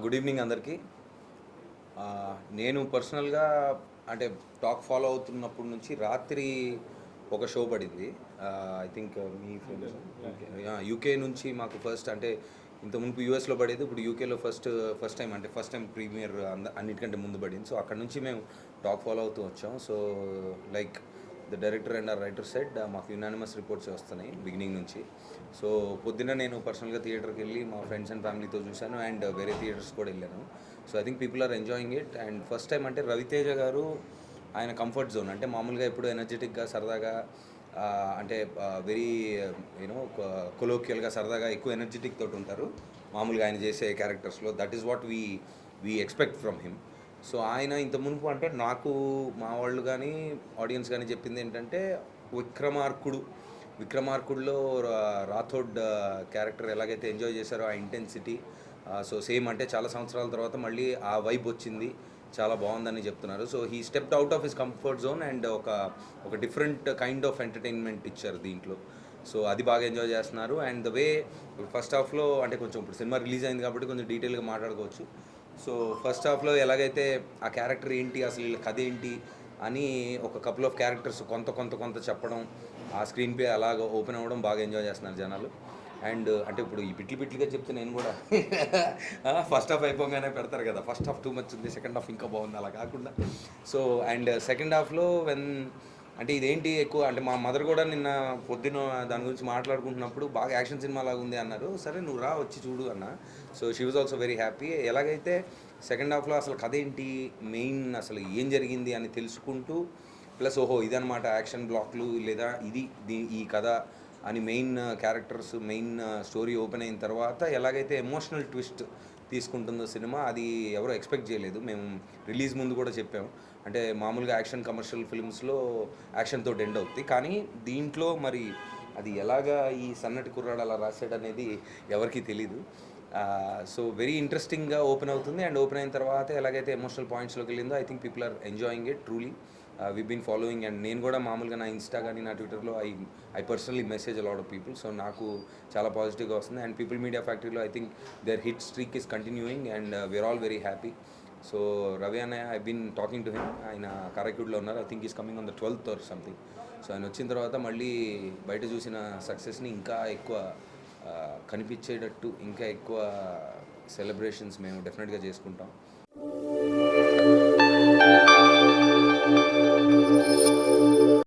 Good evening అందరికీ. నేను పర్సనల్గా అంటే టాక్ ఫాలో అవుతున్నప్పటి నుంచి రాత్రి ఒక షో పడింది. I think me friends UK నుంచి మాకు ఫస్ట్ అంటే ఇంతకుముందు యూఎస్లో పడేది, ఇప్పుడు యూకేలో ఫస్ట్ టైం ప్రీమియర్ అన్నిటికంటే ముందు పడింది. సో అక్కడ నుంచి మేము టాక్ ఫాలో అవుతూ వచ్చాం. So like the director and writer said మాకు యునానిమస్ రిపోర్ట్స్ వస్తున్నాయి బిగినింగ్ నుంచి. సో పొద్దున్న నేను పర్సనల్గా థియేటర్కి వెళ్ళి మా ఫ్రెండ్స్ అండ్ ఫ్యామిలీతో చూశాను అండ్ వేరే థియేటర్స్ కూడా వెళ్ళాను. So I think people are enjoying it. And first time అంటే రవితేజ గారు ఆయన కంఫర్ట్ జోన్ అంటే మామూలుగా ఎప్పుడు ఎనర్జెటిక్గా సరదాగా అంటే వెరీ యూనో కొలోక్యల్గా సరదాగా ఎక్కువ ఎనర్జెటిక్ తోటి ఉంటారు మామూలుగా ఆయన చేసే క్యారెక్టర్స్లో. That is what we expect from him. So ఆయన ఇంత మునుపు అంటే నాకు మా వాళ్ళు కానీ ఆడియన్స్ కానీ చెప్పింది ఏంటంటే విక్రమార్కుడులో రాథోడ్ క్యారెక్టర్ ఎలాగైతే ఎంజాయ్ చేశారో ఆ ఇంటెన్సిటీ, సో సేమ్ అంటే చాలా సంవత్సరాల తర్వాత మళ్ళీ ఆ వైబ్ వచ్చింది, చాలా బాగుందని చెప్తున్నారు. So he stepped out of his comfort zone and ఒక డిఫరెంట్ కైండ్ ఆఫ్ ఎంటర్టైన్మెంట్ ఇచ్చారు దీంట్లో. సో అది బాగా ఎంజాయ్ చేస్తున్నారు. అండ్ ద వే ఫస్ట్ హాఫ్లో అంటే కొంచెం ఇప్పుడు సినిమా రిలీజ్ అయింది కాబట్టి కొంచెం డీటెయిల్గా మాట్లాడుకోవచ్చు. సో ఫస్ట్ హాఫ్లో ఎలాగైతే ఆ క్యారెక్టర్ ఏంటి, అసలు వీళ్ళ కథ ఏంటి అని ఒక కపుల్ ఆఫ్ క్యారెక్టర్స్ కొంత చెప్పడం, ఆ స్క్రీన్ ప్లే అలాగ ఓపెన్ అవ్వడం బాగా ఎంజాయ్ చేస్తున్నారు జనాలు. అండ్ అంటే ఇప్పుడు ఈ బిట్లుగా చెప్తే నేను కూడా ఫస్ట్ హాఫ్ అయిపోగానే పెడతారు కదా, ఫస్ట్ హాఫ్ టూ మచ్ ఉంది, సెకండ్ హాఫ్ ఇంకా బాగుంది, అలా కాకుండా. సో అండ్ సెకండ్ హాఫ్లో అంటే ఇదేంటి ఎక్కువ అంటే మా మదర్ కూడా నిన్న పొద్దున దాని గురించి మాట్లాడుకుంటున్నప్పుడు బాగా యాక్షన్ సినిమా లాగా ఉంది అన్నారు. సరే నువ్వు రా వచ్చి చూడు అన్న. So she was also very happy. ఎలాగైతే సెకండ్ హాఫ్లో అసలు కథ ఏంటి, మెయిన్ అసలు ఏం జరిగింది అని తెలుసుకుంటూ ప్లస్ ఓహో ఇదనమాట యాక్షన్ బ్లాక్లు లేదా ఈ కథ అని main characters main story open అయిన తర్వాత ఎలాగైతే ఎమోషనల్ ట్విస్ట్ తీసుకుంటుందో సినిమా, అది ఎవరో ఎక్స్పెక్ట్ చేయలేదు. మేము రిలీజ్ ముందు కూడా చెప్పాము. అంటే మామూలుగా యాక్షన్ కమర్షియల్ ఫిల్మ్స్లో యాక్షన్ తోటి ఎండ్ అవుతుంది, కానీ దీంట్లో మరి అది ఎలాగా ఈ సన్నటి కుర్రాడు అలా రాశాడు అనేది ఎవరికీ తెలీదు. సో వెరీ ఇంట్రెస్టింగ్గా ఓపెన్ అవుతుంది. అండ్ ఓపెన్ అయిన తర్వాత ఎలాగైతే ఎమోషనల్ పాయింట్స్లోకి వెళ్ళిందో I think people are enjoying it truly. We been following. And నేను కూడా మామూలుగా నా ఇన్స్టా కానీ నా ట్విట్టర్లో I personally message a lot of people. So నాకు చాలా పాజిటివ్గా వస్తుంది. అండ్ పీపుల్ మీడియా ఫ్యాక్టరీలో I think there hit streak is continuing and we are all very happy. So Ravi అన్నయ్య, I been talking to him. ఆయన కారైకుడిలో ఉన్నారు. I think is coming on the 12th or something. So ఆయన వచ్చిన తర్వాత మళ్ళీ బయట చూసిన సక్సెస్ని ఇంకా ఎక్కువ కనిపించేటట్టు ఇంకా ఎక్కువ సెలబ్రేషన్స్ మేము డెఫినెట్గా చేసుకుంటాం.